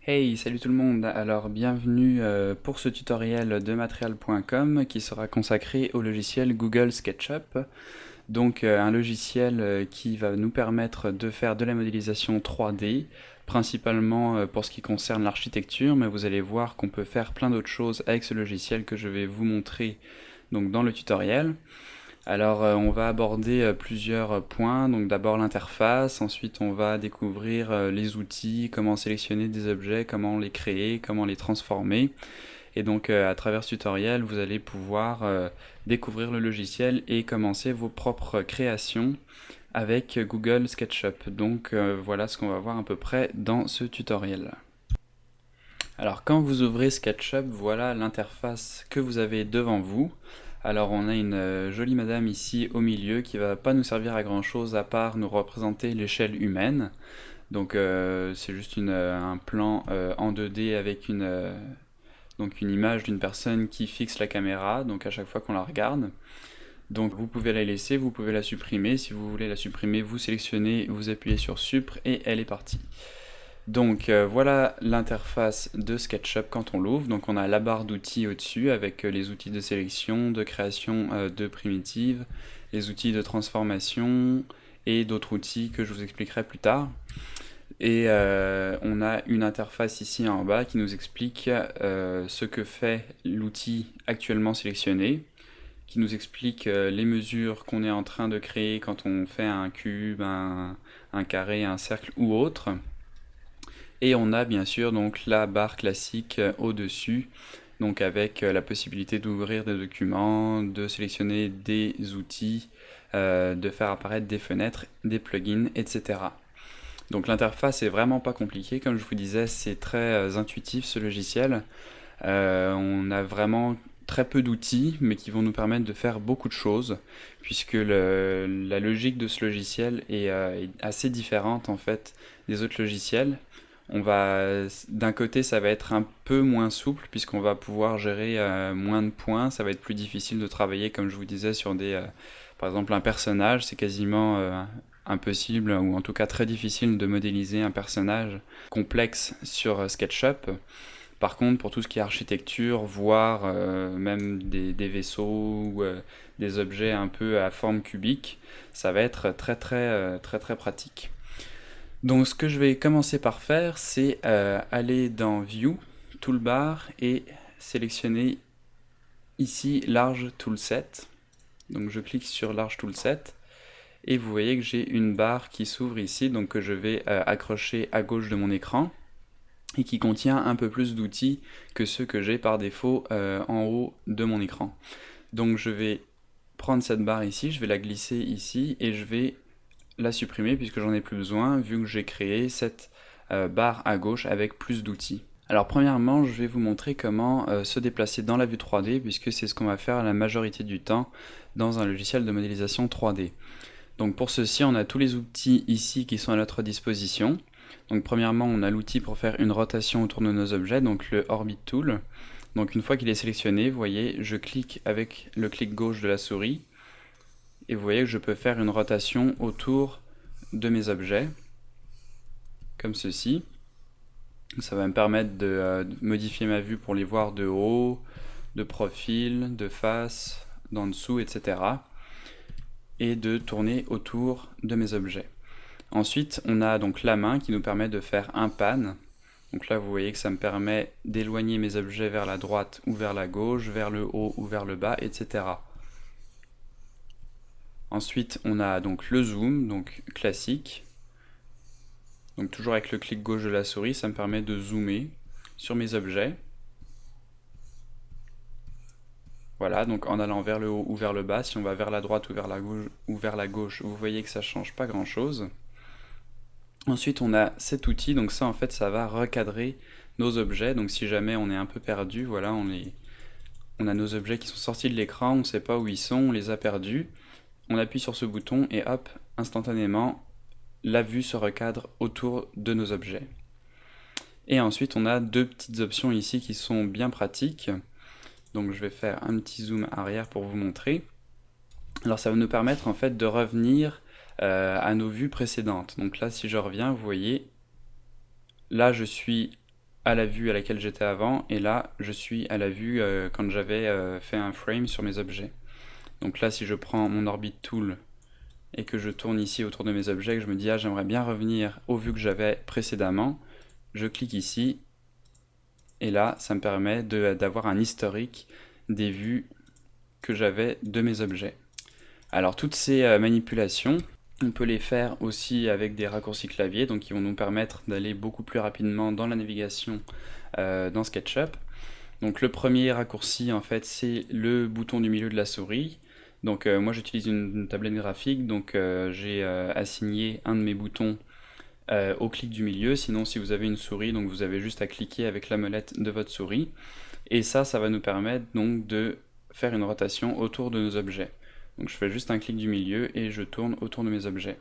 Hey, salut tout le monde! Alors bienvenue pour ce tutoriel de Material.com qui sera consacré au logiciel Google SketchUp. Donc un logiciel qui va nous permettre de faire de la modélisation 3D, principalement pour ce qui concerne l'architecture, mais vous allez voir qu'on peut faire plein d'autres choses avec ce logiciel que je vais vous montrer donc, dans le tutoriel. Alors on va aborder plusieurs points, donc d'abord l'interface, ensuite on va découvrir les outils, comment sélectionner des objets, comment les créer, comment les transformer. Et donc à travers ce tutoriel, vous allez pouvoir découvrir le logiciel et commencer vos propres créations avec Google SketchUp. Donc voilà ce qu'on va voir à peu près dans ce tutoriel. Alors quand vous ouvrez SketchUp, voilà l'interface que vous avez devant vous. Alors on a une jolie madame ici au milieu qui va pas nous servir à grand chose à part nous représenter l'échelle humaine. Donc c'est juste un plan en 2D avec donc une image d'une personne qui fixe la caméra, donc à chaque fois qu'on la regarde. Donc vous pouvez la laisser, vous pouvez la supprimer. Si vous voulez la supprimer, vous sélectionnez, vous appuyez sur Supr et elle est partie. Donc voilà l'interface de SketchUp quand on l'ouvre. Donc on a la barre d'outils au-dessus avec les outils de sélection, de création de primitives, les outils de transformation et d'autres outils que je vous expliquerai plus tard. Et on a une interface ici en bas qui nous explique ce que fait l'outil actuellement sélectionné, qui nous explique les mesures qu'on est en train de créer quand on fait un cube, un carré, un cercle ou autre. Et on a bien sûr donc la barre classique au-dessus, donc avec la possibilité d'ouvrir des documents, de sélectionner des outils, de faire apparaître des fenêtres, des plugins, etc. Donc l'interface est vraiment pas compliquée, comme je vous disais, c'est très intuitif ce logiciel. On a vraiment très peu d'outils, mais qui vont nous permettre de faire beaucoup de choses, puisque la logique de ce logiciel est assez différente en fait des autres logiciels. D'un côté, ça va être un peu moins souple, puisqu'on va pouvoir gérer moins de points, ça va être plus difficile de travailler, comme je vous disais, sur par exemple un personnage, c'est quasiment impossible, ou en tout cas très difficile de modéliser un personnage complexe sur SketchUp. Par contre, pour tout ce qui est architecture, voire même des vaisseaux ou des objets un peu à forme cubique, ça va être très pratique. Donc ce que je vais commencer par faire, c'est aller dans View, Toolbar et sélectionner ici Large Toolset. Donc je clique sur Large Toolset et vous voyez que j'ai une barre qui s'ouvre ici, donc que je vais accrocher à gauche de mon écran et qui contient un peu plus d'outils que ceux que j'ai par défaut en haut de mon écran. Donc je vais prendre cette barre ici, je vais la glisser ici et je vais la supprimer puisque j'en ai plus besoin vu que j'ai créé cette barre à gauche avec plus d'outils. Alors premièrement, je vais vous montrer comment se déplacer dans la vue 3D puisque c'est ce qu'on va faire la majorité du temps dans un logiciel de modélisation 3D. Donc pour ceci, on a tous les outils ici qui sont à notre disposition. Donc premièrement, on a l'outil pour faire une rotation autour de nos objets, donc le Orbit Tool. Donc une fois qu'il est sélectionné, vous voyez, je clique avec le clic gauche de la souris et vous voyez que je peux faire une rotation autour de mes objets, comme ceci. Ça va me permettre de modifier ma vue pour les voir de haut, de profil, de face, d'en dessous, etc. Et de tourner autour de mes objets. Ensuite, on a donc la main qui nous permet de faire un pan. Donc là, vous voyez que ça me permet d'éloigner mes objets vers la droite ou vers la gauche, vers le haut ou vers le bas, etc. Ensuite, on a donc le zoom, donc classique. Donc toujours avec le clic gauche de la souris, ça me permet de zoomer sur mes objets. Voilà, donc en allant vers le haut ou vers le bas, si on va vers la droite ou vers la gauche, vous voyez que ça ne change pas grand chose. Ensuite, on a cet outil, donc ça en fait, ça va recadrer nos objets. Donc si jamais on est un peu perdu, voilà, on a nos objets qui sont sortis de l'écran, on ne sait pas où ils sont, on les a perdus. On appuie sur ce bouton et hop, instantanément, la vue se recadre autour de nos objets. Et ensuite, on a deux petites options ici qui sont bien pratiques. Donc je vais faire un petit zoom arrière pour vous montrer. Alors ça va nous permettre en fait de revenir à nos vues précédentes. Donc là, si je reviens, vous voyez, là je suis à la vue à laquelle j'étais avant, et là je suis à la vue quand j'avais fait un frame sur mes objets. Donc là, si je prends mon Orbit Tool et que je tourne ici autour de mes objets, que je me dis, ah, j'aimerais bien revenir aux vues que j'avais précédemment, je clique ici, et là, ça me permet d'avoir un historique des vues que j'avais de mes objets. Alors, toutes ces manipulations, on peut les faire aussi avec des raccourcis clavier, donc qui vont nous permettre d'aller beaucoup plus rapidement dans la navigation dans SketchUp. Donc le premier raccourci, en fait, c'est le bouton du milieu de la souris. Donc moi j'utilise une tablette graphique, donc j'ai assigné un de mes boutons au clic du milieu. Sinon, si vous avez une souris, donc vous avez juste à cliquer avec la molette de votre souris. Et ça va nous permettre donc de faire une rotation autour de nos objets. Donc je fais juste un clic du milieu et je tourne autour de mes objets.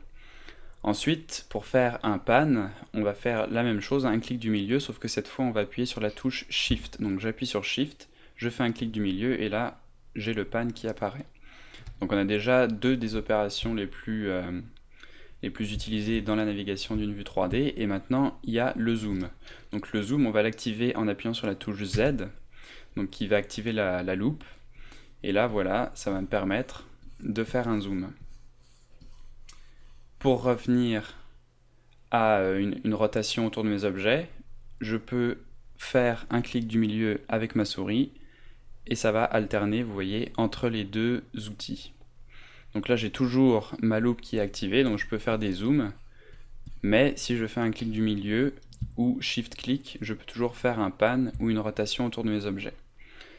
Ensuite, pour faire un pan, on va faire la même chose, un clic du milieu, sauf que cette fois on va appuyer sur la touche Shift. Donc j'appuie sur Shift, je fais un clic du milieu et là j'ai le pan qui apparaît. Donc on a déjà deux des opérations les plus utilisées dans la navigation d'une vue 3D, et maintenant il y a le zoom. Donc le zoom, on va l'activer en appuyant sur la touche Z, donc qui va activer la loupe, et là voilà, ça va me permettre de faire un zoom. Pour revenir à une rotation autour de mes objets, je peux faire un clic du milieu avec ma souris et ça va alterner, vous voyez, entre les deux outils. Donc là j'ai toujours ma loupe qui est activée, donc je peux faire des zooms, mais si je fais un clic du milieu ou shift clic, je peux toujours faire un pan ou une rotation autour de mes objets.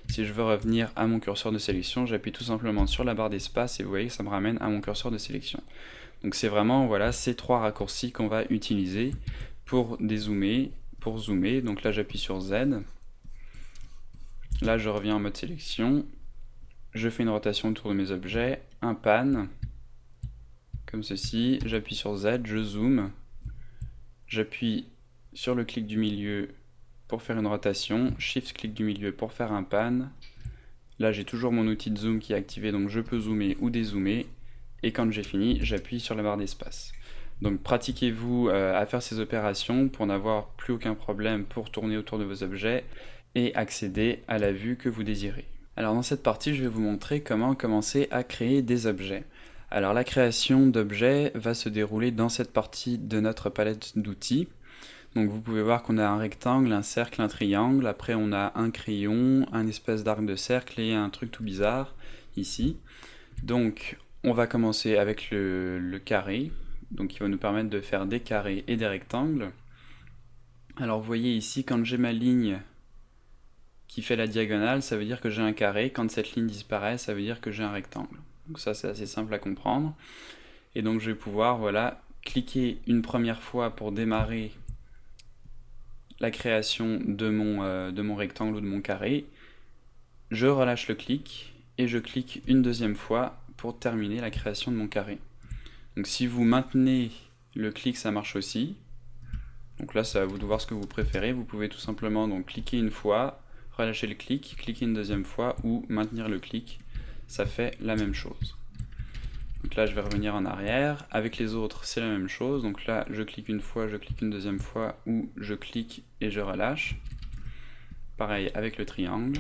Si je veux revenir à mon curseur de sélection, j'appuie tout simplement sur la barre d'espace et vous voyez que ça me ramène à mon curseur de sélection. Donc c'est vraiment voilà, ces trois raccourcis qu'on va utiliser pour dézoomer, pour zoomer. Donc là j'appuie sur Z. Là je reviens en mode sélection. Je fais une rotation autour de mes objets, un pan, comme ceci. J'appuie sur Z, je zoome. J'appuie sur le clic du milieu pour faire une rotation. Shift clic du milieu pour faire un pan. Là j'ai toujours mon outil de zoom qui est activé, donc je peux zoomer ou dézoomer. Et quand j'ai fini, j'appuie sur la barre d'espace. Donc pratiquez-vous à faire ces opérations pour n'avoir plus aucun problème pour tourner autour de vos objets et accéder à la vue que vous désirez. Alors dans cette partie, je vais vous montrer comment commencer à créer des objets. Alors la création d'objets va se dérouler dans cette partie de notre palette d'outils. Donc vous pouvez voir qu'on a un rectangle, un cercle, un triangle. Après on a un crayon, un espèce d'arc de cercle et un truc tout bizarre ici. Donc on va commencer avec le carré, donc qui va nous permettre de faire des carrés et des rectangles. Alors vous voyez ici, quand j'ai ma ligne qui fait la diagonale, ça veut dire que j'ai un carré. Quand cette ligne disparaît, ça veut dire que j'ai un rectangle. Donc ça c'est assez simple à comprendre. Et donc je vais pouvoir voilà, cliquer une première fois pour démarrer la création de mon rectangle ou de mon carré. Je relâche le clic et je clique une deuxième fois pour terminer la création de mon carré. Donc si vous maintenez le clic, ça marche aussi. Donc là, c'est à vous de voir ce que vous préférez. Vous pouvez tout simplement donc cliquer une fois, relâcher le clic, cliquer une deuxième fois ou maintenir le clic. Ça fait la même chose. Donc là, je vais revenir en arrière. Avec les autres, c'est la même chose. Donc là, je clique une fois, je clique une deuxième fois ou je clique et je relâche. Pareil avec le triangle.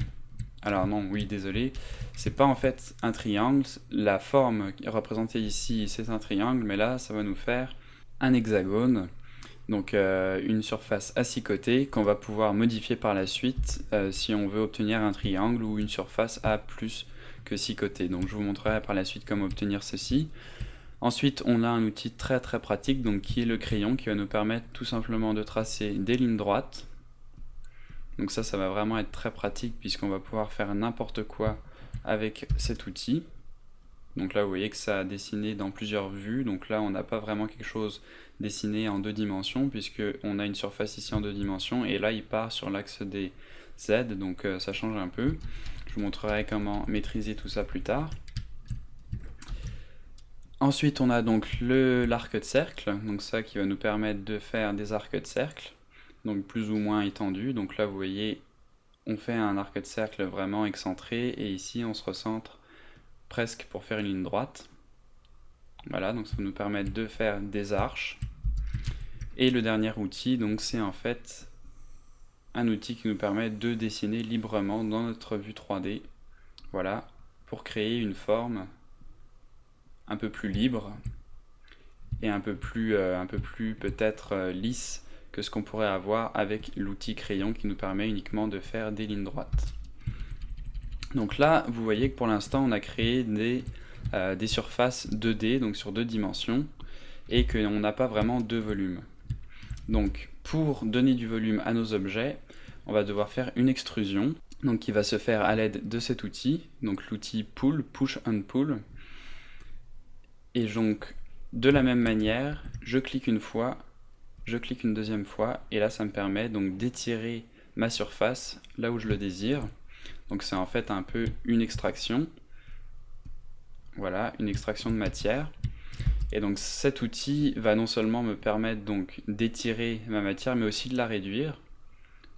Alors non, oui, désolé, c'est pas en fait un triangle, la forme représentée ici c'est un triangle, mais là ça va nous faire un hexagone, donc une surface à 6 côtés qu'on va pouvoir modifier par la suite si on veut obtenir un triangle ou une surface à plus que 6 côtés. Donc je vous montrerai par la suite comment obtenir ceci. Ensuite on a un outil très pratique donc, qui est le crayon, qui va nous permettre tout simplement de tracer des lignes droites. Donc ça va vraiment être très pratique puisqu'on va pouvoir faire n'importe quoi avec cet outil. Donc là vous voyez que ça a dessiné dans plusieurs vues, donc là on n'a pas vraiment quelque chose dessiné en 2 dimensions puisqu'on a une surface ici en 2 dimensions et là il part sur l'axe des Z, donc ça change un peu. Je vous montrerai comment maîtriser tout ça plus tard. Ensuite on a donc l'arc de cercle, donc ça qui va nous permettre de faire des arcs de cercle. Donc plus ou moins étendu. Donc là vous voyez on fait un arc de cercle vraiment excentré et ici on se recentre presque pour faire une ligne droite. Voilà, donc ça va nous permettre de faire des arches. Et le dernier outil donc c'est en fait un outil qui nous permet de dessiner librement dans notre vue 3D. Voilà, pour créer une forme un peu plus libre et un peu plus peut-être lisse que ce qu'on pourrait avoir avec l'outil crayon qui nous permet uniquement de faire des lignes droites. Donc là, vous voyez que pour l'instant, on a créé des surfaces 2D, donc sur 2 dimensions, et qu'on n'a pas vraiment de volume. Donc pour donner du volume à nos objets, on va devoir faire une extrusion, donc qui va se faire à l'aide de cet outil, donc l'outil Pull, Push and Pull. Et donc de la même manière, je clique une fois, je clique une deuxième fois, et là ça me permet donc d'étirer ma surface là où je le désire. Donc c'est en fait un peu une extraction. Voilà, une extraction de matière. Et donc cet outil va non seulement me permettre donc d'étirer ma matière, mais aussi de la réduire.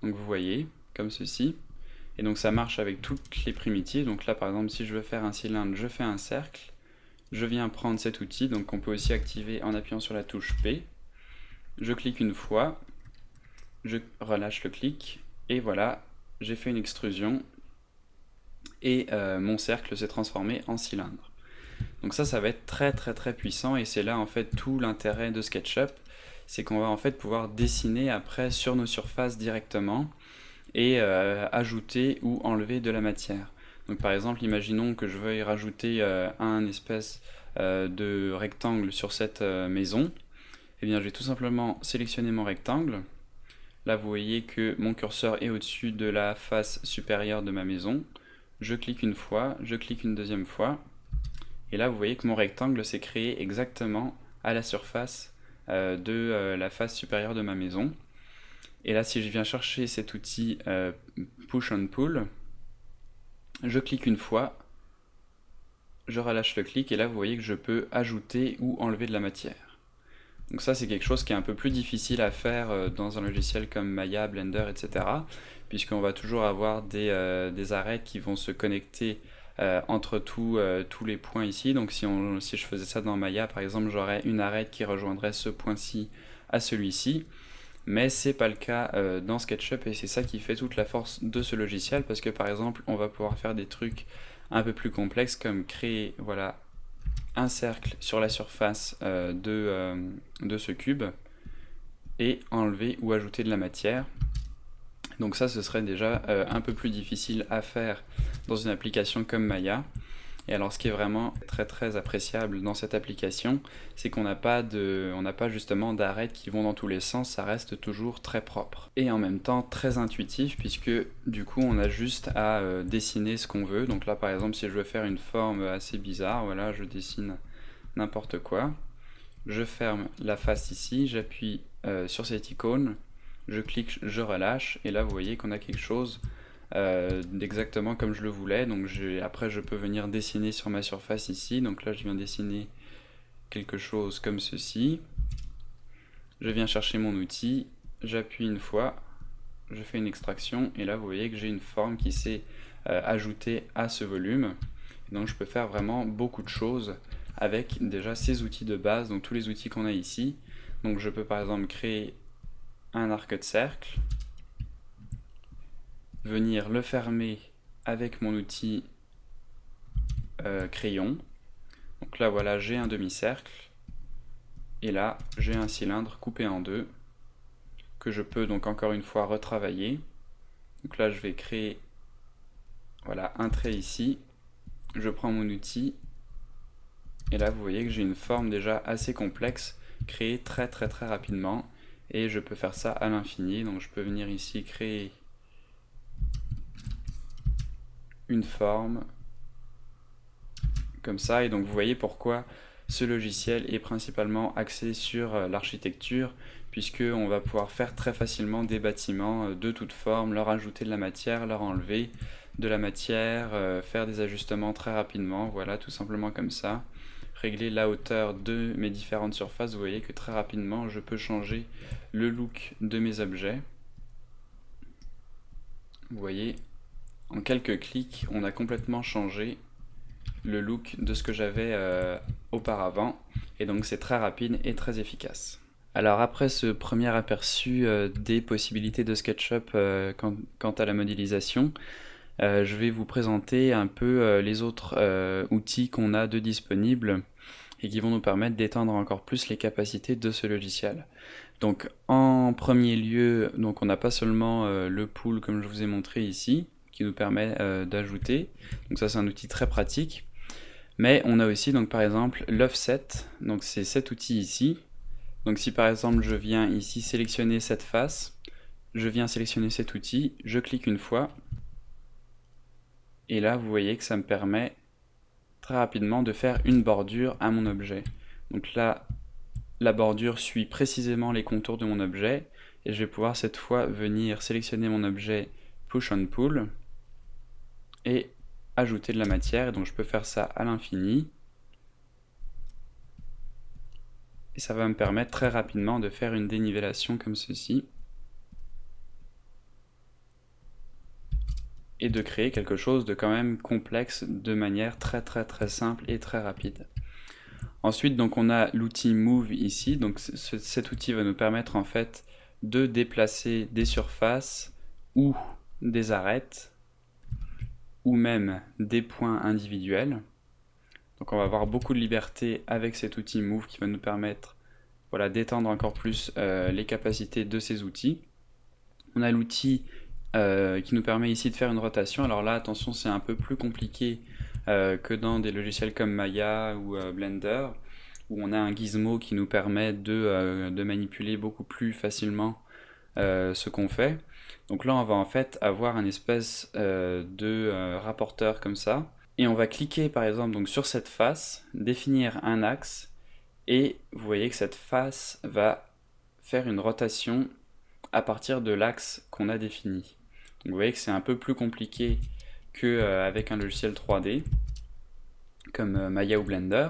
Donc vous voyez, comme ceci. Et donc ça marche avec toutes les primitives. Donc là par exemple, si je veux faire un cylindre, je fais un cercle. Je viens prendre cet outil, donc on peut aussi activer en appuyant sur la touche P. Je clique une fois, je relâche le clic, et voilà, j'ai fait une extrusion. Et mon cercle s'est transformé en cylindre. Donc ça va être très puissant, et c'est là en fait tout l'intérêt de SketchUp, c'est qu'on va en fait pouvoir dessiner après sur nos surfaces directement et ajouter ou enlever de la matière. Donc par exemple, imaginons que je veuille rajouter un espèce de rectangle sur cette maison. Et bien je vais tout simplement sélectionner mon rectangle. Là vous voyez que mon curseur est au-dessus de la face supérieure de ma maison. Je clique une fois, je clique une deuxième fois, et là vous voyez que mon rectangle s'est créé exactement à la surface de la face supérieure de ma maison. Et là si je viens chercher cet outil Push and Pull, je clique une fois, je relâche le clic, et là vous voyez que je peux ajouter ou enlever de la matière. Donc ça c'est quelque chose qui est un peu plus difficile à faire dans un logiciel comme Maya, Blender, etc. Puisqu'on va toujours avoir des arêtes qui vont se connecter entre tous les points ici. Donc si je faisais ça dans Maya, par exemple, j'aurais une arête qui rejoindrait ce point-ci à celui-ci. Mais c'est pas le cas dans SketchUp, et c'est ça qui fait toute la force de ce logiciel, parce que par exemple, on va pouvoir faire des trucs un peu plus complexes, comme créer voilà, un cercle sur la surface de ce cube, et enlever ou ajouter de la matière. Donc ça, ce serait déjà un peu plus difficile à faire dans une application comme Maya. Et alors ce qui est vraiment très appréciable dans cette application, c'est qu'on n'a pas justement d'arêtes qui vont dans tous les sens, ça reste toujours très propre. Et en même temps très intuitif, puisque du coup on a juste à dessiner ce qu'on veut. Donc là par exemple, si je veux faire une forme assez bizarre, voilà, je dessine n'importe quoi. Je ferme la face ici, j'appuie sur cette icône, je clique, je relâche, et là vous voyez qu'on a quelque chose exactement comme je le voulais. Donc après je peux venir dessiner sur ma surface ici. Donc là je viens dessiner quelque chose comme ceci. Je viens chercher mon outil, j'appuie une fois, je fais une extraction, et là vous voyez que j'ai une forme qui s'est ajoutée à ce volume. Donc je peux faire vraiment beaucoup de choses avec déjà ces outils de base, donc tous les outils qu'on a ici. Donc je peux par exemple créer un arc de cercle, venir le fermer avec mon outil crayon. Donc là voilà, j'ai un demi-cercle, et là j'ai un cylindre coupé en deux que je peux donc encore une fois retravailler. Donc là je vais créer voilà, un trait ici, je prends mon outil, et là vous voyez que j'ai une forme déjà assez complexe créée très rapidement, et je peux faire ça à l'infini. Donc je peux venir ici créer une forme comme ça, et donc vous voyez pourquoi ce logiciel est principalement axé sur l'architecture, puisqu'on va pouvoir faire très facilement des bâtiments de toutes formes, leur ajouter de la matière, leur enlever de la matière, faire des ajustements très rapidement, voilà, tout simplement comme ça. Régler la hauteur de mes différentes surfaces, vous voyez que très rapidement je peux changer le look de mes objets. Vous voyez, en quelques clics, on a complètement changé le look de ce que j'avais auparavant, et donc c'est très rapide et très efficace. Alors après ce premier aperçu des possibilités de SketchUp quant à la modélisation, je vais vous présenter un peu les autres outils qu'on a de disponibles et qui vont nous permettre d'étendre encore plus les capacités de ce logiciel. Donc en premier lieu, donc on n'a pas seulement le pool comme je vous ai montré ici, qui nous permet d'ajouter, donc ça c'est un outil très pratique, mais on a aussi donc par exemple l'offset, donc c'est cet outil ici. Donc si par exemple je viens ici sélectionner cette face, je viens sélectionner cet outil, je clique une fois, et là vous voyez que ça me permet très rapidement de faire une bordure à mon objet. Donc là, la bordure suit précisément les contours de mon objet, et je vais pouvoir cette fois venir sélectionner mon objet Push on Pull, et ajouter de la matière, et donc je peux faire ça à l'infini. Et ça va me permettre très rapidement de faire une dénivellation comme ceci. Et de créer quelque chose de quand même complexe de manière très simple et très rapide. Ensuite, donc on a l'outil Move ici. Donc cet outil va nous permettre en fait de déplacer des surfaces ou des arêtes ou même des points individuels. Donc on va avoir beaucoup de liberté avec cet outil Move qui va nous permettre voilà, d'étendre encore plus les capacités de ces outils. On a l'outil qui nous permet ici de faire une rotation. Alors là, attention, c'est un peu plus compliqué que dans des logiciels comme Maya ou Blender, où on a un gizmo qui nous permet de manipuler beaucoup plus facilement ce qu'on fait. Donc là, on va en fait avoir un espèce de rapporteur comme ça. Et on va cliquer par exemple donc, sur cette face, définir un axe, et vous voyez que cette face va faire une rotation à partir de l'axe qu'on a défini. Donc vous voyez que c'est un peu plus compliqué qu'avec un logiciel 3D, comme Maya ou Blender.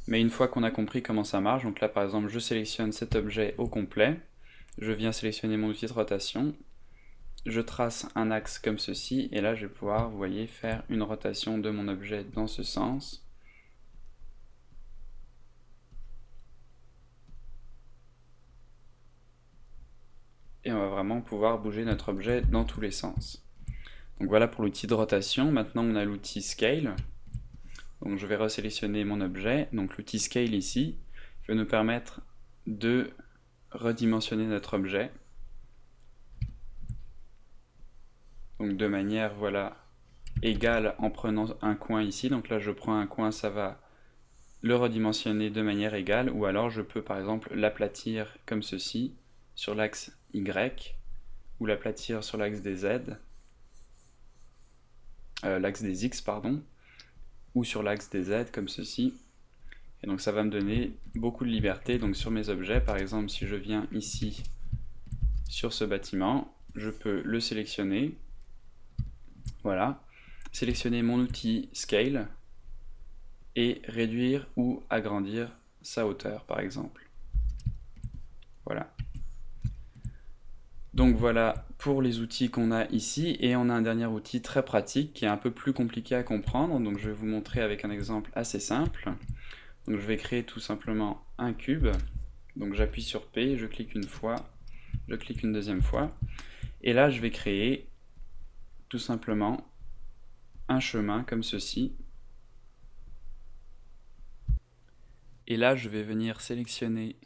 Mais une fois qu'on a compris comment ça marche, donc là par exemple je sélectionne cet objet au complet, je viens sélectionner mon outil de rotation, je trace un axe comme ceci, et là je vais pouvoir, vous voyez, faire une rotation de mon objet dans ce sens. Et on va vraiment pouvoir bouger notre objet dans tous les sens. Donc voilà pour l'outil de rotation. Maintenant on a l'outil Scale. Donc je vais resélectionner mon objet. Donc l'outil Scale ici va nous permettre de redimensionner notre objet. Donc de manière voilà égale en prenant un coin ici. Donc là je prends un coin, ça va le redimensionner de manière égale. Ou alors je peux par exemple l'aplatir comme ceci sur l'axe Y, ou l'aplatir sur l'axe des Z, l'axe des X pardon, ou sur l'axe des Z comme ceci. Et donc ça va me donner beaucoup de liberté. Donc sur mes objets, par exemple si je viens ici sur ce bâtiment, je peux le sélectionner, voilà, sélectionner mon outil Scale et réduire ou agrandir sa hauteur par exemple. Voilà. Donc voilà pour les outils qu'on a ici, et on a un dernier outil très pratique qui est un peu plus compliqué à comprendre, donc je vais vous montrer avec un exemple assez simple. Donc je vais créer tout simplement un cube, donc j'appuie sur P, je clique une fois, je clique une deuxième fois, et là je vais créer tout simplement un chemin comme ceci. Et là je vais venir sélectionner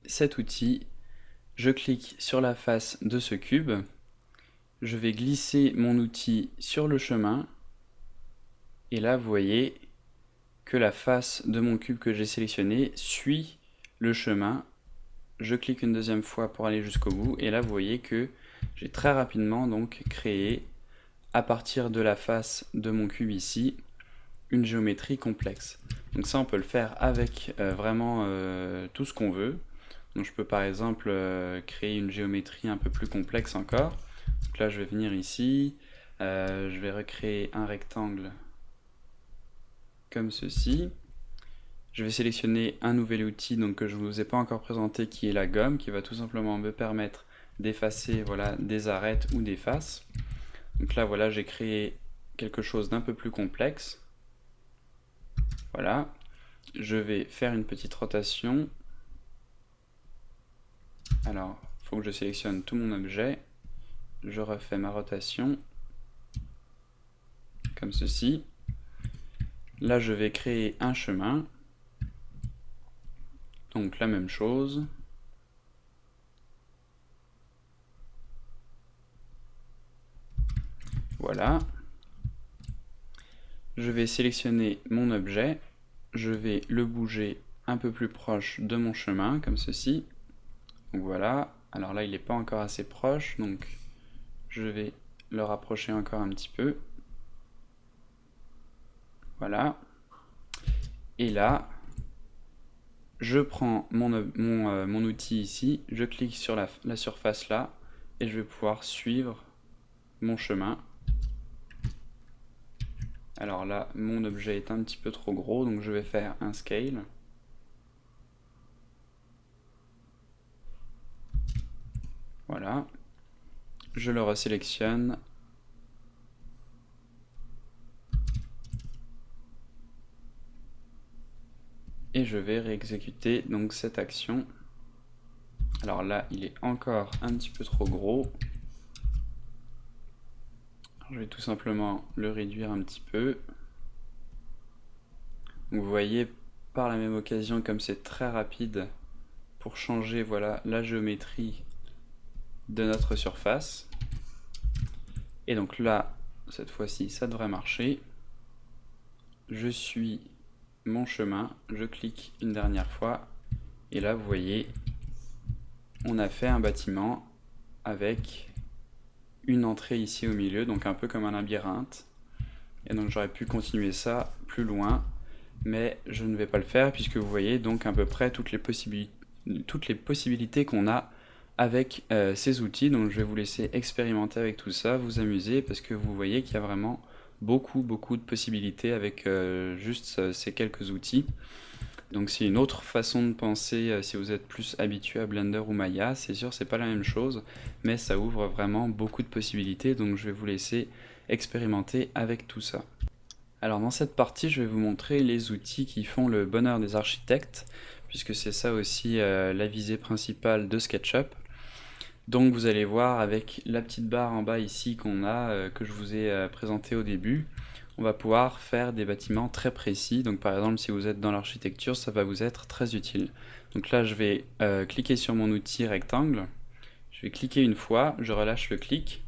cet outil, je clique sur la face de ce cube, je vais glisser mon outil sur le chemin, et là vous voyez que la face de mon cube que j'ai sélectionné suit le chemin. Je clique une deuxième fois pour aller jusqu'au bout, et là vous voyez que j'ai très rapidement donc créé, à partir de la face de mon cube ici, une géométrie complexe. Donc ça on peut le faire avec vraiment tout ce qu'on veut. Donc je peux par exemple créer une géométrie un peu plus complexe encore. Donc là je vais venir ici, je vais recréer un rectangle comme ceci. Je vais sélectionner un nouvel outil donc, que je ne vous ai pas encore présenté, qui est la gomme, qui va tout simplement me permettre d'effacer voilà, des arêtes ou des faces. Donc là voilà, j'ai créé quelque chose d'un peu plus complexe. Voilà, je vais faire une petite rotation. Alors, il faut que je sélectionne tout mon objet. Je refais ma rotation, comme ceci. Là, je vais créer un chemin. Donc la même chose. Voilà. Je vais sélectionner mon objet. Je vais le bouger un peu plus proche de mon chemin, comme ceci. Donc voilà. Alors là, il n'est pas encore assez proche, donc je vais le rapprocher encore un petit peu. Voilà. Et là, je prends mon outil ici, je clique sur la surface là, et je vais pouvoir suivre mon chemin. Alors là, mon objet est un petit peu trop gros, donc je vais faire un scale. Voilà. Je le resélectionne. Et je vais réexécuter donc cette action. Alors là, il est encore un petit peu trop gros. Je vais tout simplement le réduire un petit peu. Donc vous voyez, par la même occasion, comme c'est très rapide, pour changer voilà, la géométrie de notre surface. Et donc là, cette fois-ci, ça devrait marcher. Je suis mon chemin, je clique une dernière fois, et là vous voyez, on a fait un bâtiment avec une entrée ici au milieu, donc un peu comme un labyrinthe. Et donc j'aurais pu continuer ça plus loin, mais je ne vais pas le faire puisque vous voyez donc à peu près toutes les possibilités qu'on a avec ces outils. Donc je vais vous laisser expérimenter avec tout ça, vous amuser, parce que vous voyez qu'il y a vraiment beaucoup de possibilités avec juste ces quelques outils. Donc c'est une autre façon de penser si vous êtes plus habitué à Blender ou Maya. C'est sûr, c'est pas la même chose, mais ça ouvre vraiment beaucoup de possibilités. Donc je vais vous laisser expérimenter avec tout ça. Alors dans cette partie, je vais vous montrer les outils qui font le bonheur des architectes, puisque c'est ça aussi la visée principale de SketchUp. Donc vous allez voir avec la petite barre en bas ici qu'on a, que je vous ai présenté au début, on va pouvoir faire des bâtiments très précis. Donc par exemple si vous êtes dans l'architecture, ça va vous être très utile. Donc là je vais cliquer sur mon outil rectangle, je vais cliquer une fois, je relâche le clic,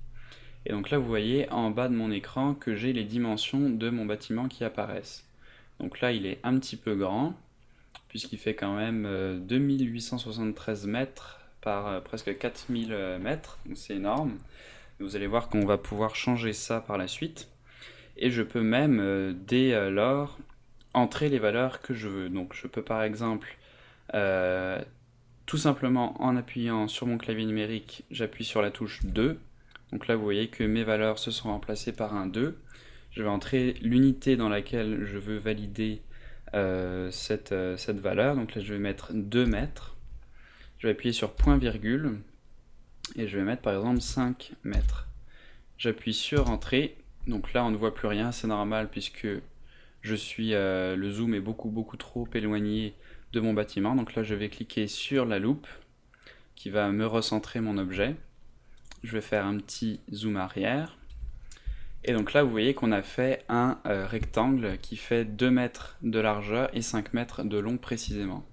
et donc là vous voyez en bas de mon écran que j'ai les dimensions de mon bâtiment qui apparaissent. Donc là il est un petit peu grand, puisqu'il fait quand même 2873 mètres par presque 4000 mètres, donc c'est énorme. Vous allez voir qu'on va pouvoir changer ça par la suite. Et je peux même, dès lors, entrer les valeurs que je veux. Donc je peux par exemple, euh, tout simplement en appuyant sur mon clavier numérique, j'appuie sur la touche 2. Donc là vous voyez que mes valeurs se sont remplacées par un 2. Je vais entrer l'unité dans laquelle je veux valider cette valeur. Donc là je vais mettre 2 mètres. Je vais appuyer sur point virgule et je vais mettre par exemple 5 mètres. J'appuie sur entrée. Donc là on ne voit plus rien, c'est normal puisque le zoom est beaucoup trop éloigné de mon bâtiment. Donc là je vais cliquer sur la loupe qui va me recentrer mon objet. Je vais faire un petit zoom arrière. Et donc là vous voyez qu'on a fait un rectangle qui fait 2 mètres de largeur et 5 mètres de long précisément.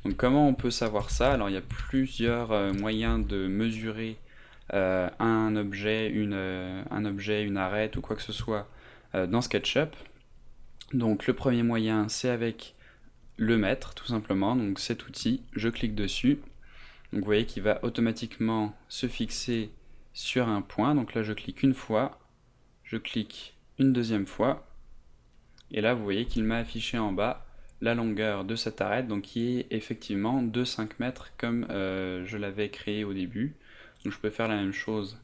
Donc comment on peut savoir ça? Alors il y a plusieurs moyens de mesurer un objet, une arête ou quoi que ce soit dans SketchUp. Donc le premier moyen c'est avec le mètre tout simplement, donc cet outil, je clique dessus. Donc vous voyez qu'il va automatiquement se fixer sur un point, donc là je clique une fois, je clique une deuxième fois, et là vous voyez qu'il m'a affiché en bas la longueur de cette arête, donc qui est effectivement de 5 mètres comme je l'avais créé au début. Donc je peux faire la même chose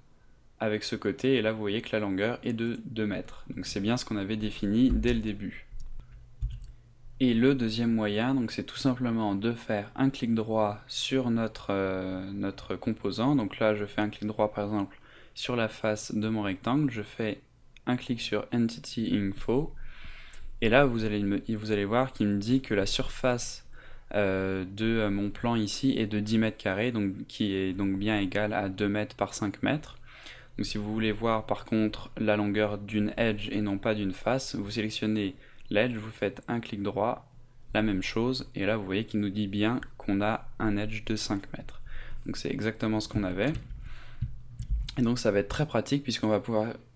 avec ce côté, et là vous voyez que la longueur est de 2 mètres. Donc c'est bien ce qu'on avait défini dès le début. Et le deuxième moyen, donc c'est tout simplement de faire un clic droit sur notre composant. Donc là je fais un clic droit par exemple sur la face de mon rectangle, je fais un clic sur Entity Info, et là vous allez voir qu'il me dit que la surface de mon plan ici est de 10 mètres carrés, donc, qui est donc bien égal à 2 mètres par 5 mètres. Donc si vous voulez voir par contre la longueur d'une edge et non pas d'une face, vous sélectionnez l'edge, vous faites un clic droit, la même chose, et là vous voyez qu'il nous dit bien qu'on a un edge de 5 mètres. Donc c'est exactement ce qu'on avait. Et donc ça va être très pratique puisqu'on va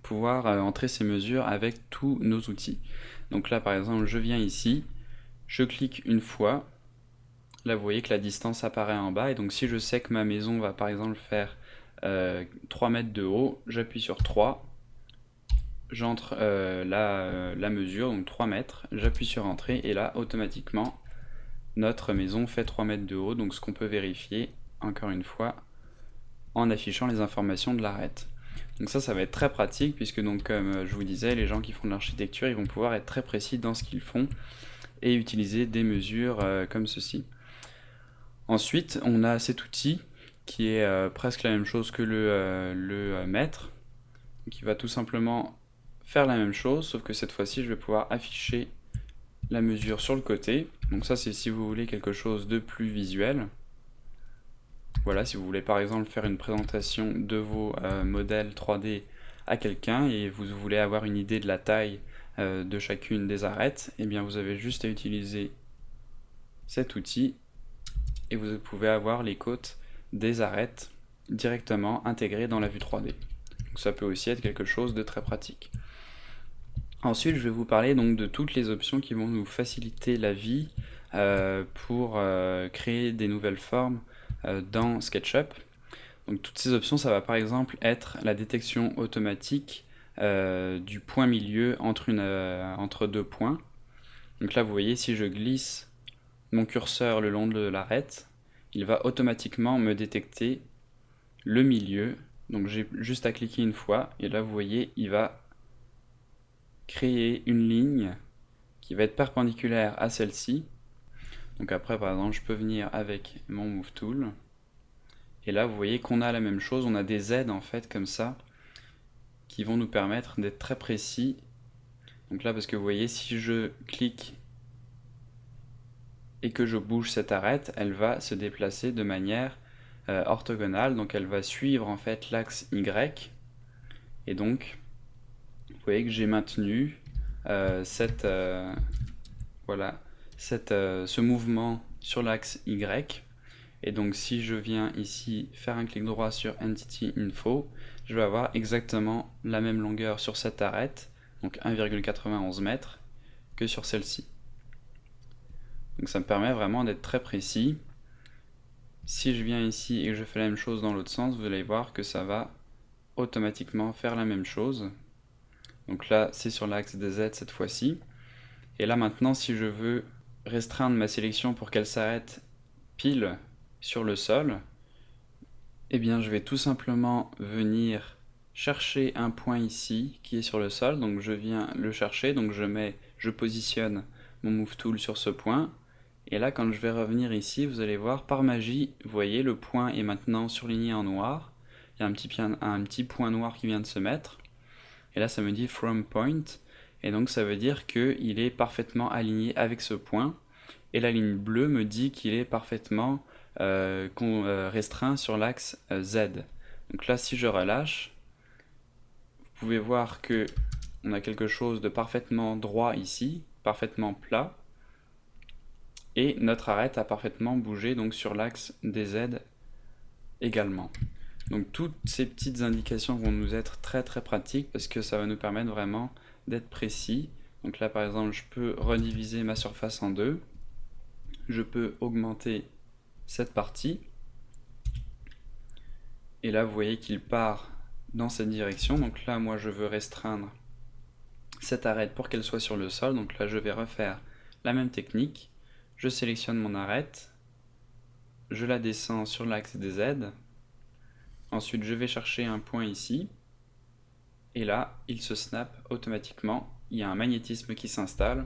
pouvoir entrer ces mesures avec tous nos outils. Donc là par exemple je viens ici, je clique une fois, là vous voyez que la distance apparaît en bas, et donc si je sais que ma maison va par exemple faire 3 mètres de haut, j'appuie sur 3, j'entre la mesure, donc 3 mètres, j'appuie sur entrée, et là automatiquement notre maison fait 3 mètres de haut, donc ce qu'on peut vérifier encore une fois en affichant les informations de l'arête. Donc ça va être très pratique puisque donc comme je vous disais, les gens qui font de l'architecture, ils vont pouvoir être très précis dans ce qu'ils font et utiliser des mesures comme ceci. Ensuite, on a cet outil qui est presque la même chose que le mètre, qui va tout simplement faire la même chose, sauf que cette fois-ci, je vais pouvoir afficher la mesure sur le côté. Donc ça, c'est si vous voulez quelque chose de plus visuel. Voilà, si vous voulez par exemple faire une présentation de vos modèles 3D à quelqu'un et vous voulez avoir une idée de la taille de chacune des arêtes, et bien vous avez juste à utiliser cet outil et vous pouvez avoir les côtes des arêtes directement intégrées dans la vue 3D. Donc ça peut aussi être quelque chose de très pratique. Ensuite, je vais vous parler donc de toutes les options qui vont nous faciliter la vie pour créer des nouvelles formes dans SketchUp. Donc toutes ces options, ça va par exemple être la détection automatique du point milieu entre deux points. Donc là, vous voyez, si je glisse mon curseur le long de l'arête, il va automatiquement me détecter le milieu. Donc j'ai juste à cliquer une fois, et là, vous voyez, il va créer une ligne qui va être perpendiculaire à celle-ci. Donc après, par exemple, je peux venir avec mon Move Tool. Et là, vous voyez qu'on a la même chose. On a des aides, en fait, comme ça, qui vont nous permettre d'être très précis. Donc là, parce que vous voyez, si je clique et que je bouge cette arête, elle va se déplacer de manière orthogonale. Donc elle va suivre, en fait, l'axe Y. Et donc, vous voyez que j'ai maintenu ce mouvement sur l'axe Y. Et donc si je viens ici faire un clic droit sur Entity Info, je vais avoir exactement la même longueur sur cette arête, donc 1,91 m, que sur celle-ci. Donc ça me permet vraiment d'être très précis. Si je viens ici et que je fais la même chose dans l'autre sens, vous allez voir que ça va automatiquement faire la même chose. Donc là, c'est sur l'axe des Z cette fois-ci. Et là maintenant, si je veux restreindre ma sélection pour qu'elle s'arrête pile sur le sol, eh bien je vais tout simplement venir chercher un point ici qui est sur le sol, donc je viens le chercher, donc je positionne mon Move Tool sur ce point, et là quand je vais revenir ici, vous allez voir par magie, vous voyez le point est maintenant surligné en noir, il y a un petit point noir qui vient de se mettre, et là ça me dit From Point, et donc ça veut dire qu'il est parfaitement aligné avec ce point, et la ligne bleue me dit qu'il est parfaitement restreint sur l'axe Z. Donc là, si je relâche, vous pouvez voir que on a quelque chose de parfaitement droit ici, parfaitement plat, et notre arête a parfaitement bougé donc sur l'axe des Z également. Donc toutes ces petites indications vont nous être très très pratiques parce que ça va nous permettre vraiment d'être précis. Donc là par exemple, je peux rediviser ma surface en deux, je peux augmenter cette partie, et là vous voyez qu'il part dans cette direction. Donc là moi je veux restreindre cette arête pour qu'elle soit sur le sol, donc là je vais refaire la même technique, je sélectionne mon arête, je la descends sur l'axe des Z, ensuite je vais chercher un point ici, et là il se snap automatiquement, il y a un magnétisme qui s'installe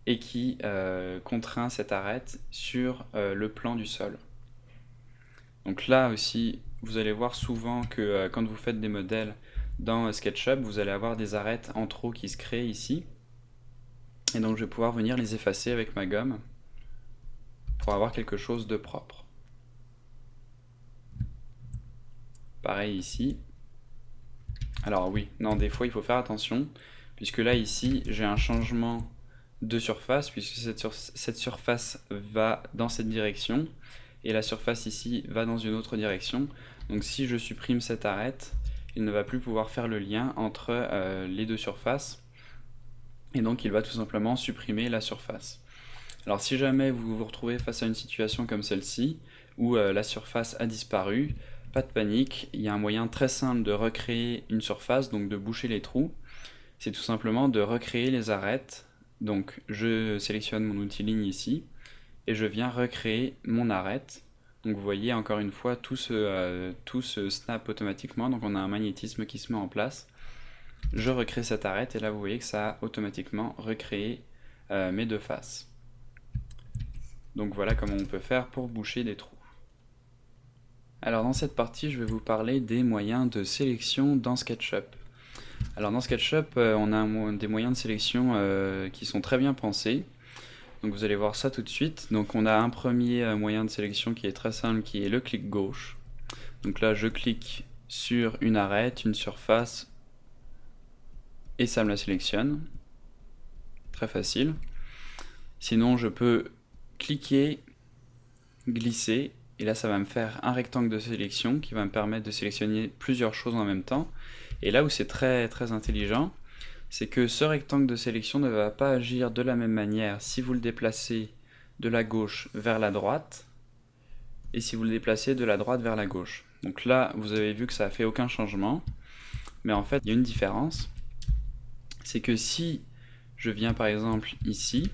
et qui contraint cette arête sur le plan du sol. Donc là aussi, vous allez voir souvent que quand vous faites des modèles dans SketchUp, vous allez avoir des arêtes en trop qui se créent ici. Et donc je vais pouvoir venir les effacer avec ma gomme. pour avoir quelque chose de propre. Pareil ici. Alors oui, non, des fois il faut faire attention, puisque là ici j'ai un changement de surface, puisque cette surface va dans cette direction, et la surface ici va dans une autre direction. Donc si je supprime cette arête, il ne va plus pouvoir faire le lien entre les deux surfaces, et donc il va tout simplement supprimer la surface. Alors si jamais vous vous retrouvez face à une situation comme celle-ci, où la surface a disparu, pas de panique, il y a un moyen très simple de recréer une surface, donc de boucher les trous. C'est tout simplement de recréer les arêtes. Donc je sélectionne mon outil ligne ici, et je viens recréer mon arête. Donc vous voyez encore une fois tout se snap automatiquement, donc on a un magnétisme qui se met en place. Je recrée cette arête, et là vous voyez que ça a automatiquement recréé mes deux faces. Donc voilà comment on peut faire pour boucher des trous. Alors dans cette partie, je vais vous parler des moyens de sélection dans SketchUp. Alors dans SketchUp, on a des moyens de sélection qui sont très bien pensés. Donc vous allez voir ça tout de suite. Donc on a un premier moyen de sélection qui est très simple, qui est le clic gauche. Donc là je clique sur une arête, une surface, et ça me la sélectionne. Très facile. Sinon je peux cliquer, glisser, et là ça va me faire un rectangle de sélection qui va me permettre de sélectionner plusieurs choses en même temps. Et là où c'est très intelligent, c'est que ce rectangle de sélection ne va pas agir de la même manière si vous le déplacez de la gauche vers la droite et si vous le déplacez de la droite vers la gauche. Donc là vous avez vu que ça n'a fait aucun changement, mais en fait il y a une différence, c'est que si je viens par exemple ici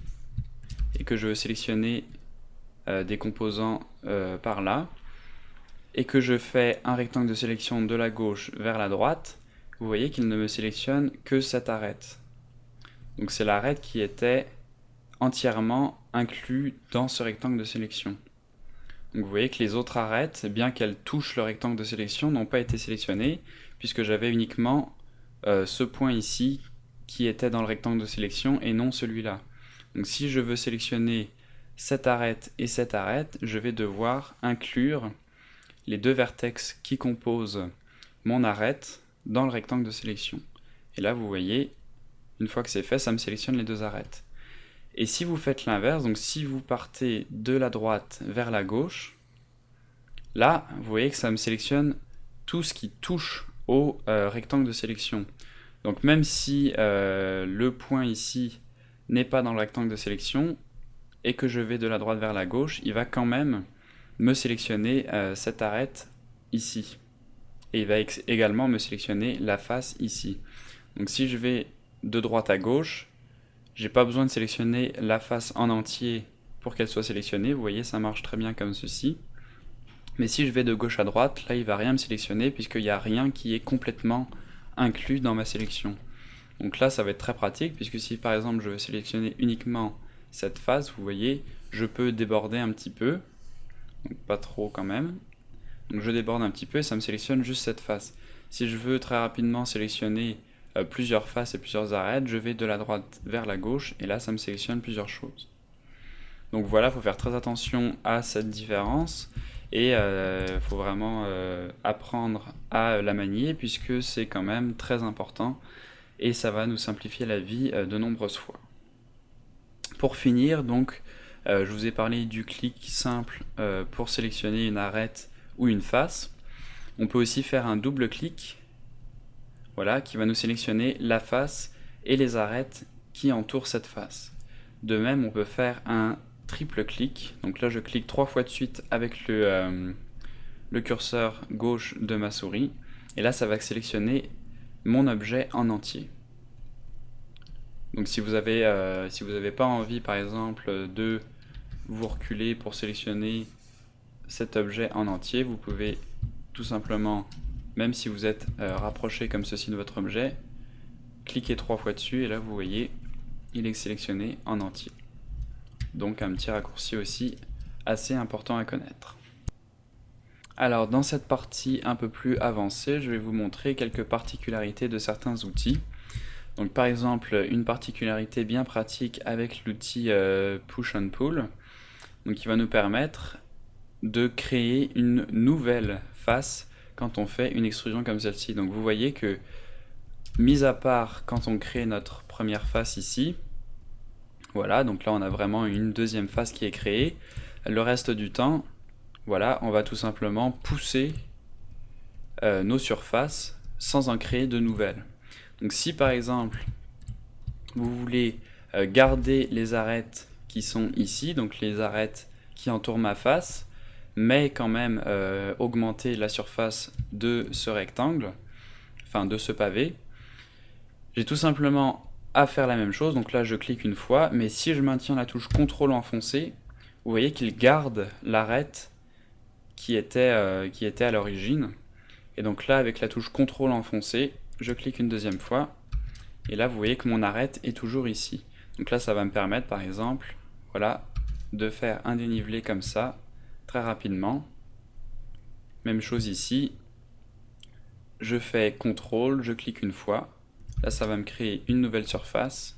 et que je veux sélectionner des composants par là, et que je fais un rectangle de sélection de la gauche vers la droite, vous voyez qu'il ne me sélectionne que cette arête. Donc c'est l'arête qui était entièrement inclue dans ce rectangle de sélection. Donc vous voyez que les autres arêtes, bien qu'elles touchent le rectangle de sélection, n'ont pas été sélectionnées, puisque j'avais uniquement ce point ici qui était dans le rectangle de sélection et non celui-là. Donc si je veux sélectionner cette arête et cette arête, je vais devoir inclure les deux vertex qui composent mon arête dans le rectangle de sélection. Et là vous voyez, une fois que c'est fait, ça me sélectionne les deux arêtes. Et si vous faites l'inverse, donc si vous partez de la droite vers la gauche, là vous voyez que ça me sélectionne tout ce qui touche au rectangle de sélection. Donc même si le point ici n'est pas dans le rectangle de sélection et que je vais de la droite vers la gauche, il va quand même me sélectionner cette arête ici. Et il va également me sélectionner la face ici. Donc si je vais de droite à gauche, j'ai pas besoin de sélectionner la face en entier pour qu'elle soit sélectionnée. Vous voyez, ça marche très bien comme ceci. Mais si je vais de gauche à droite, là il va rien me sélectionner puisqu'il n'y a rien qui est complètement inclus dans ma sélection. Donc là ça va être très pratique, puisque si par exemple je veux sélectionner uniquement cette face, vous voyez, je peux déborder un petit peu, donc pas trop quand même. Donc je déborde un petit peu et ça me sélectionne juste cette face. Si je veux très rapidement sélectionner plusieurs faces et plusieurs arêtes, je vais de la droite vers la gauche et là ça me sélectionne plusieurs choses. Donc voilà, il faut faire très attention à cette différence et il faut vraiment apprendre à la manier, puisque c'est quand même très important et ça va nous simplifier la vie de nombreuses fois. Pour finir, donc, je vous ai parlé du clic simple pour sélectionner une arête ou une face. On peut aussi faire un double clic, voilà, qui va nous sélectionner la face et les arêtes qui entourent cette face. De même, on peut faire un triple clic. Donc là, je clique 3 fois de suite avec le curseur gauche de ma souris. Et là, ça va sélectionner mon objet en entier. Donc si vous n'avez pas envie, par exemple, de vous reculer pour sélectionner cet objet en entier, vous pouvez tout simplement, même si vous êtes rapproché comme ceci de votre objet, cliquez 3 fois dessus et là vous voyez, il est sélectionné en entier. Donc un petit raccourci aussi assez important à connaître. Alors dans cette partie un peu plus avancée, je vais vous montrer quelques particularités de certains outils. Donc par exemple, une particularité bien pratique avec l'outil Push and Pull, Donc qui va nous permettre de créer une nouvelle face quand on fait une extrusion comme celle-ci. Donc vous voyez que, mis à part quand on crée notre première face ici, voilà, donc là on a vraiment une deuxième face qui est créée. Le reste du temps, voilà, on va tout simplement pousser nos surfaces sans en créer de nouvelles. Donc si par exemple vous voulez garder les arêtes qui sont ici, donc les arêtes qui entourent ma face, mais quand même augmenter la surface de ce rectangle, enfin de ce pavé, j'ai tout simplement à faire la même chose. Donc là je clique une fois, mais si je maintiens la touche CTRL enfoncée, vous voyez qu'il garde l'arête qui était à l'origine. Et donc là avec la touche CTRL enfoncée, je clique une deuxième fois, et là vous voyez que mon arête est toujours ici. Donc là ça va me permettre par exemple, voilà, de faire un dénivelé comme ça, très rapidement. Même chose ici, je fais CTRL, je clique une fois, là ça va me créer une nouvelle surface,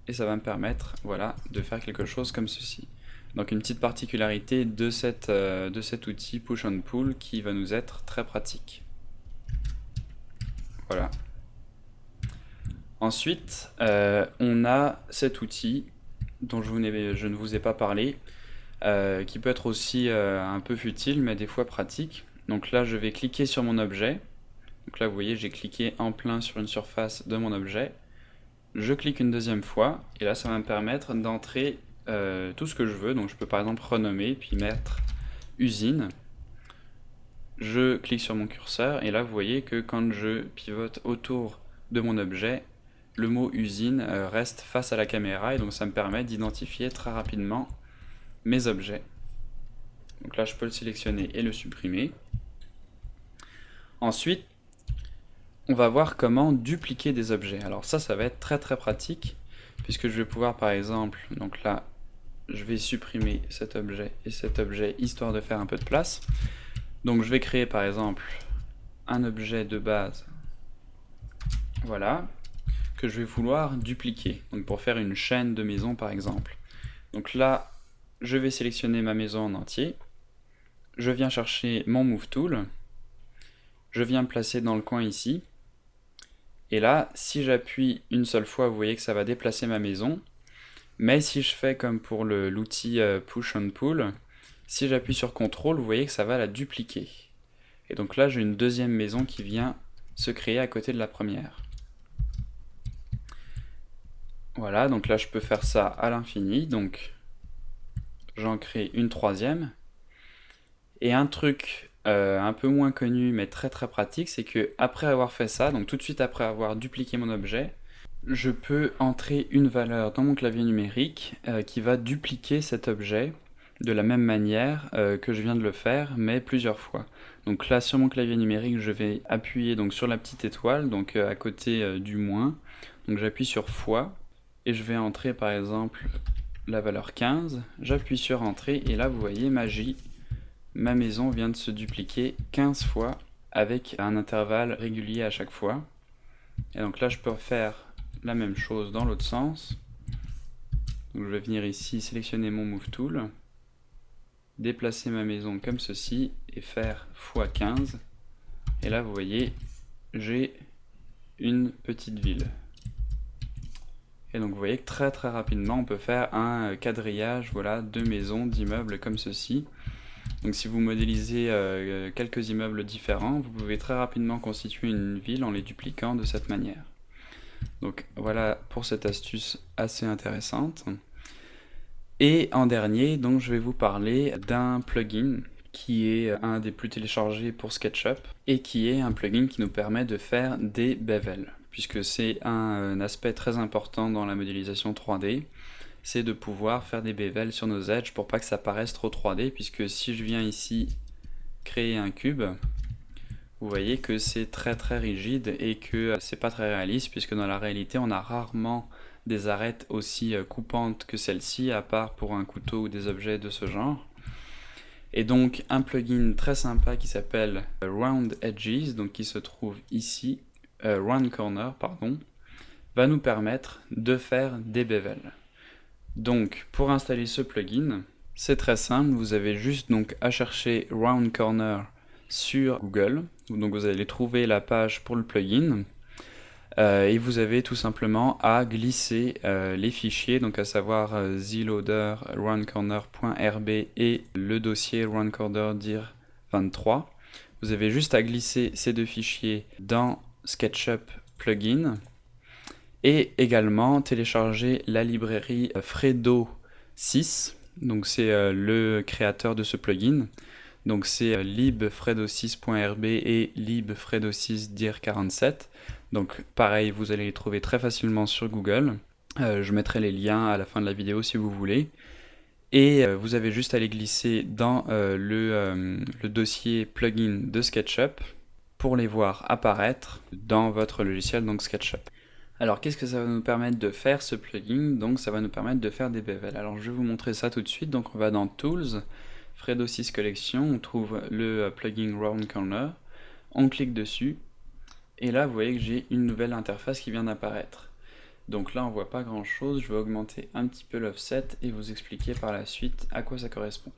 et ça va me permettre, voilà, de faire quelque chose comme ceci. Donc une petite particularité de cet outil Push and Pull qui va nous être très pratique. Voilà. Ensuite, on a cet outil dont je ne vous ai pas parlé, qui peut être aussi un peu futile, mais des fois pratique. Donc là, je vais cliquer sur mon objet. Donc là, vous voyez, j'ai cliqué en plein sur une surface de mon objet. Je clique une deuxième fois, et là, ça va me permettre d'entrer tout ce que je veux. Donc je peux par exemple renommer, puis mettre usine. Je clique sur mon curseur, et là, vous voyez que quand je pivote autour de mon objet, le mot usine reste face à la caméra, et donc ça me permet d'identifier très rapidement mes objets. Donc là je peux le sélectionner et le supprimer. Ensuite on va voir comment dupliquer des objets. Alors ça va être très très pratique, puisque je vais pouvoir par exemple, donc là je vais supprimer cet objet et cet objet histoire de faire un peu de place. Donc je vais créer par exemple un objet de base, voilà, que je vais vouloir dupliquer, donc pour faire une chaîne de maisons par exemple. Donc là je vais sélectionner ma maison en entier, je viens chercher mon Move Tool, je viens me placer dans le coin ici, et là si j'appuie une seule fois, vous voyez que ça va déplacer ma maison, mais si je fais comme pour l'outil Push and Pull, si j'appuie sur CTRL, vous voyez que ça va la dupliquer. Et donc là j'ai une deuxième maison qui vient se créer à côté de la première. Voilà, donc là je peux faire ça à l'infini, donc j'en crée une troisième. Et un truc un peu moins connu mais très très pratique, c'est que après avoir fait ça, donc tout de suite après avoir dupliqué mon objet, je peux entrer une valeur dans mon clavier numérique qui va dupliquer cet objet de la même manière que je viens de le faire, mais plusieurs fois. Donc là sur mon clavier numérique, je vais appuyer donc sur la petite étoile, donc à côté du moins. Donc j'appuie sur fois et je vais entrer par exemple la valeur 15, j'appuie sur entrée et là vous voyez magie, ma maison vient de se dupliquer 15 fois avec un intervalle régulier à chaque fois. Et donc là je peux faire la même chose dans l'autre sens. Donc je vais venir ici sélectionner mon Move Tool, déplacer ma maison comme ceci et faire x15. Et là vous voyez j'ai une petite ville. Et donc vous voyez que très très rapidement on peut faire un quadrillage, voilà, de maisons, d'immeubles comme ceci. Donc si vous modélisez quelques immeubles différents, vous pouvez très rapidement constituer une ville en les dupliquant de cette manière. Donc voilà pour cette astuce assez intéressante. Et en dernier, donc je vais vous parler d'un plugin qui est un des plus téléchargés pour SketchUp et qui est un plugin qui nous permet de faire des bevels, puisque c'est un aspect très important dans la modélisation 3D, c'est de pouvoir faire des bevels sur nos edges pour pas que ça paraisse trop 3D, puisque si je viens ici créer un cube, vous voyez que c'est très très rigide et que c'est pas très réaliste, puisque dans la réalité on a rarement des arêtes aussi coupantes que celle-ci, à part pour un couteau ou des objets de ce genre. Et donc un plugin très sympa qui s'appelle Round Edges, donc qui se trouve ici, Round Corner pardon, va nous permettre de faire des bevels. Donc pour installer ce plugin, c'est très simple, vous avez juste donc à chercher Round Corner sur Google, donc vous allez trouver la page pour le plugin. Et vous avez tout simplement à glisser les fichiers, donc à savoir zloader roundcorner.rb et le dossier roundcorner dir23. Vous avez juste à glisser ces deux fichiers dans SketchUp plugin et également télécharger la librairie Fredo 6. Donc c'est le créateur de ce plugin. Donc c'est libfredo6.rb et libfredo6dir47. Donc pareil, vous allez les trouver très facilement sur Google. Je mettrai les liens à la fin de la vidéo si vous voulez. Et vous avez juste à les glisser dans le dossier plugin de SketchUp pour les voir apparaître dans votre logiciel, donc SketchUp. Alors qu'est-ce que ça va nous permettre de faire ce plugin? Donc ça va nous permettre de faire des bevels. Alors je vais vous montrer ça tout de suite. Donc on va dans Tools, Fredo 6 Collection, on trouve le plugin Round Corner, on clique dessus, et là vous voyez que j'ai une nouvelle interface qui vient d'apparaître. Donc là on voit pas grand chose, je vais augmenter un petit peu l'offset et vous expliquer par la suite à quoi ça correspond.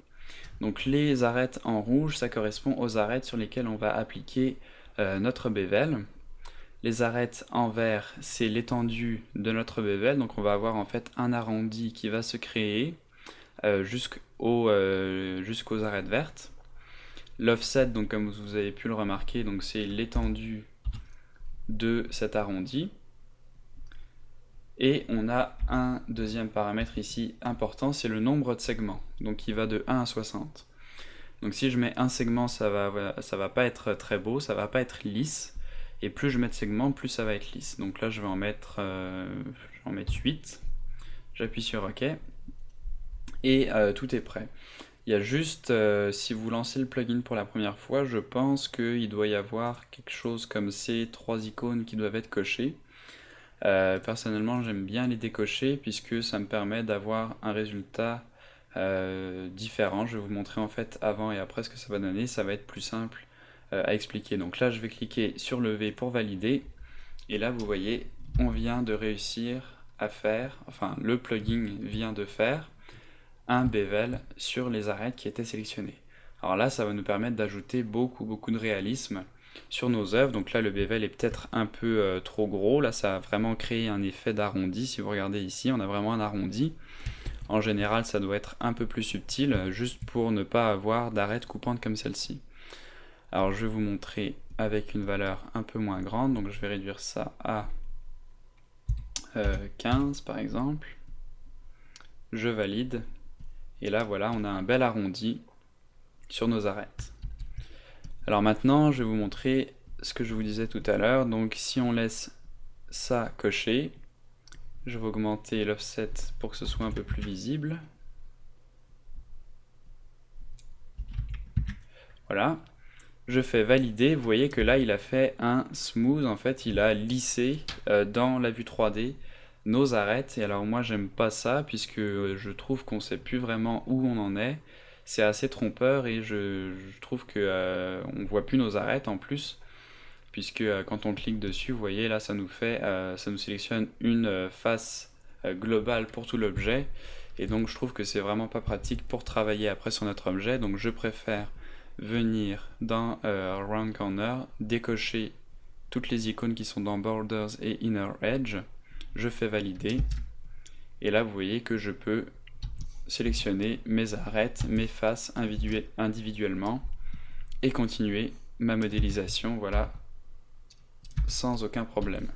Donc les arêtes en rouge, ça correspond aux arêtes sur lesquelles on va appliquer notre bevel. Les arêtes en vert, c'est l'étendue de notre bevel, donc on va avoir en fait un arrondi qui va se créer jusqu'aux arêtes vertes. L'offset, donc comme vous avez pu le remarquer, donc c'est l'étendue de cet arrondi. Et on a un deuxième paramètre ici important, c'est le nombre de segments, donc qui va de 1 à 60. Donc si je mets un segment, ça va pas être très beau, ça va pas être lisse, et plus je mets de segments, plus ça va être lisse. Donc là je vais en mettre 8, j'appuie sur OK, et tout est prêt. Il y a juste, si vous lancez le plugin pour la première fois, je pense qu'il doit y avoir quelque chose comme ces 3 icônes qui doivent être cochées. Personnellement, j'aime bien les décocher puisque ça me permet d'avoir un résultat différent. Je vais vous montrer en fait avant et après ce que ça va donner. Ça va être plus simple à expliquer. Donc là, je vais cliquer sur le V pour valider. Et là, vous voyez, on vient de réussir à faire, enfin le plugin vient de faire un bevel sur les arêtes qui étaient sélectionnées. Alors là, ça va nous permettre d'ajouter beaucoup de réalisme sur nos œuvres. Donc là, le bevel est peut-être un peu trop gros. Là, ça a vraiment créé un effet d'arrondi. Si vous regardez ici, on a vraiment un arrondi. En général, ça doit être un peu plus subtil, juste pour ne pas avoir d'arêtes coupantes comme celle-ci. Alors, je vais vous montrer avec une valeur un peu moins grande. Donc, je vais réduire ça à 15 par exemple. Je valide. Et là, voilà, on a un bel arrondi sur nos arêtes. Alors maintenant, je vais vous montrer ce que je vous disais tout à l'heure. Donc si on laisse ça coché, je vais augmenter l'offset pour que ce soit un peu plus visible. Voilà. Je fais valider, vous voyez que là il a fait un smooth, en fait il a lissé dans la vue 3D nos arêtes. Et alors moi j'aime pas ça puisque je trouve qu'on sait plus vraiment où on en est. C'est assez trompeur et je trouve que on voit plus nos arêtes en plus, puisque quand on clique dessus, vous voyez là ça nous sélectionne une face globale pour tout l'objet, et donc je trouve que c'est vraiment pas pratique pour travailler après sur notre objet. Donc je préfère venir dans Round Corner, décocher toutes les icônes qui sont dans Borders et Inner Edge, je fais valider, et là vous voyez que je peux sélectionner mes arêtes, mes faces individuellement et continuer ma modélisation, voilà, sans aucun problème.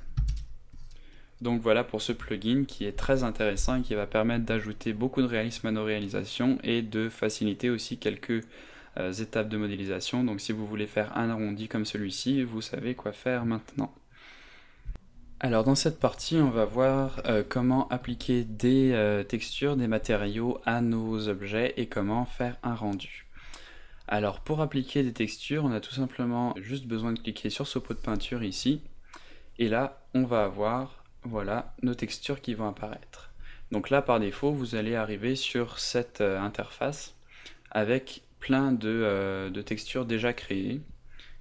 Donc voilà pour ce plugin qui est très intéressant et qui va permettre d'ajouter beaucoup de réalisme à nos réalisations et de faciliter aussi quelques étapes de modélisation. Donc si vous voulez faire un arrondi comme celui-ci, vous savez quoi faire maintenant. Alors dans cette partie, on va voir comment appliquer des textures, des matériaux à nos objets et comment faire un rendu. Alors pour appliquer des textures, on a tout simplement juste besoin de cliquer sur ce pot de peinture ici, et là on va avoir, voilà, nos textures qui vont apparaître. Donc là par défaut, vous allez arriver sur cette interface avec plein de textures déjà créées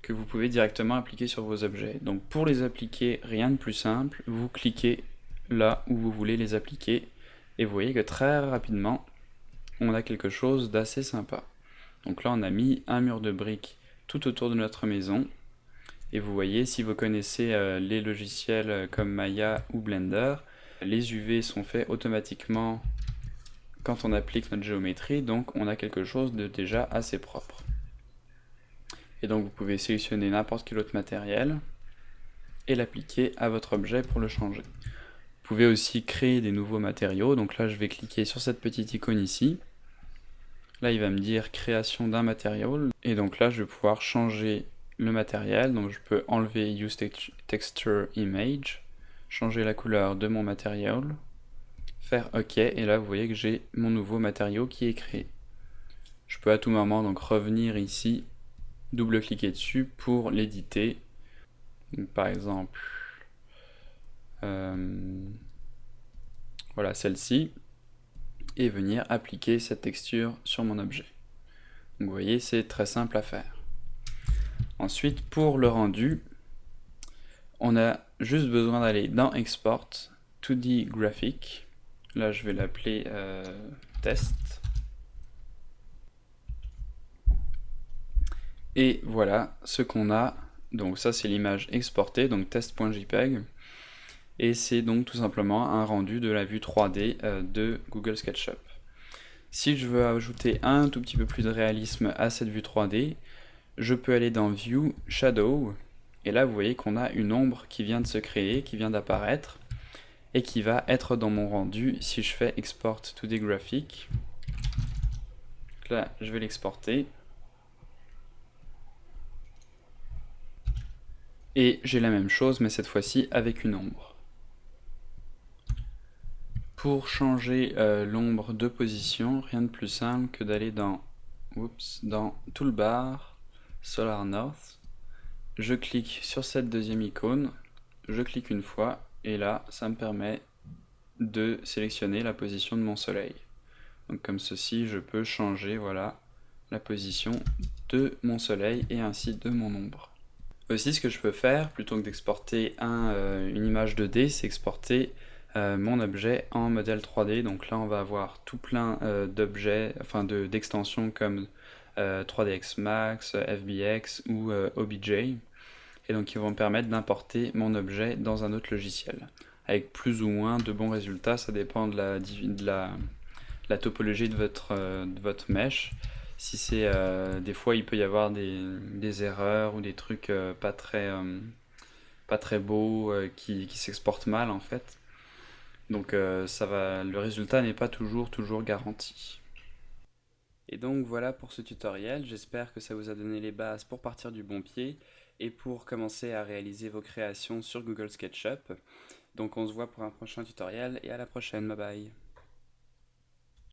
que vous pouvez directement appliquer sur vos objets. Donc pour les appliquer, rien de plus simple, vous cliquez là où vous voulez les appliquer Et vous voyez que très rapidement, on a quelque chose d'assez sympa. Donc là, on a mis un mur de briques tout autour de notre maison. Et vous voyez, si vous connaissez les logiciels comme Maya ou Blender, les UV sont faits automatiquement quand on applique notre géométrie, donc on a quelque chose de déjà assez propre. Et donc vous pouvez sélectionner n'importe quel autre matériel et l'appliquer à votre objet pour le changer. Vous pouvez aussi créer des nouveaux matériaux, donc là je vais cliquer sur cette petite icône ici. Là il va me dire création d'un matériau, et donc là je vais pouvoir changer le matériel, donc je peux enlever Use Texture Image, changer la couleur de mon matériau, faire OK, et là vous voyez que j'ai mon nouveau matériau qui est créé. Je peux à tout moment donc revenir ici, double-cliquer dessus pour l'éditer. Par exemple, voilà celle-ci, et venir appliquer cette texture sur mon objet. Donc vous voyez, c'est très simple à faire. Ensuite, pour le rendu, on a juste besoin d'aller dans Export, 2D Graphic. Là, je vais l'appeler Test. Et voilà ce qu'on a. Donc ça, c'est l'image exportée, donc test.jpg. Et c'est donc tout simplement un rendu de la vue 3D de Google SketchUp. Si je veux ajouter un tout petit peu plus de réalisme à cette vue 3D, je peux aller dans View, Shadow, et là vous voyez qu'on a une ombre qui vient de se créer, qui vient d'apparaître, et qui va être dans mon rendu si je fais Export 2D Graphic. Donc là, je vais l'exporter. Et j'ai la même chose, mais cette fois-ci avec une ombre. Pour changer l'ombre de position, rien de plus simple que d'aller dans Toolbar, Solar North. Je clique sur cette deuxième icône, je clique une fois, et là, ça me permet de sélectionner la position de mon soleil. Donc comme ceci, je peux changer voilà, la position de mon soleil et ainsi de mon ombre. Aussi, ce que je peux faire, plutôt que d'exporter une image 2D, c'est exporter mon objet en modèle 3D. Donc là, on va avoir tout plein d'objets, enfin d'extensions comme 3ds Max, FBX ou OBJ. Et donc, ils vont me permettre d'importer mon objet dans un autre logiciel. Avec plus ou moins de bons résultats, ça dépend de la topologie de votre mesh. Si c'est des fois il peut y avoir des erreurs ou des trucs pas très beaux qui s'exportent mal en fait. Donc le résultat n'est pas toujours garanti. Et donc voilà pour ce tutoriel, j'espère que ça vous a donné les bases pour partir du bon pied et pour commencer à réaliser vos créations sur Google SketchUp. Donc on se voit pour un prochain tutoriel et à la prochaine, bye bye.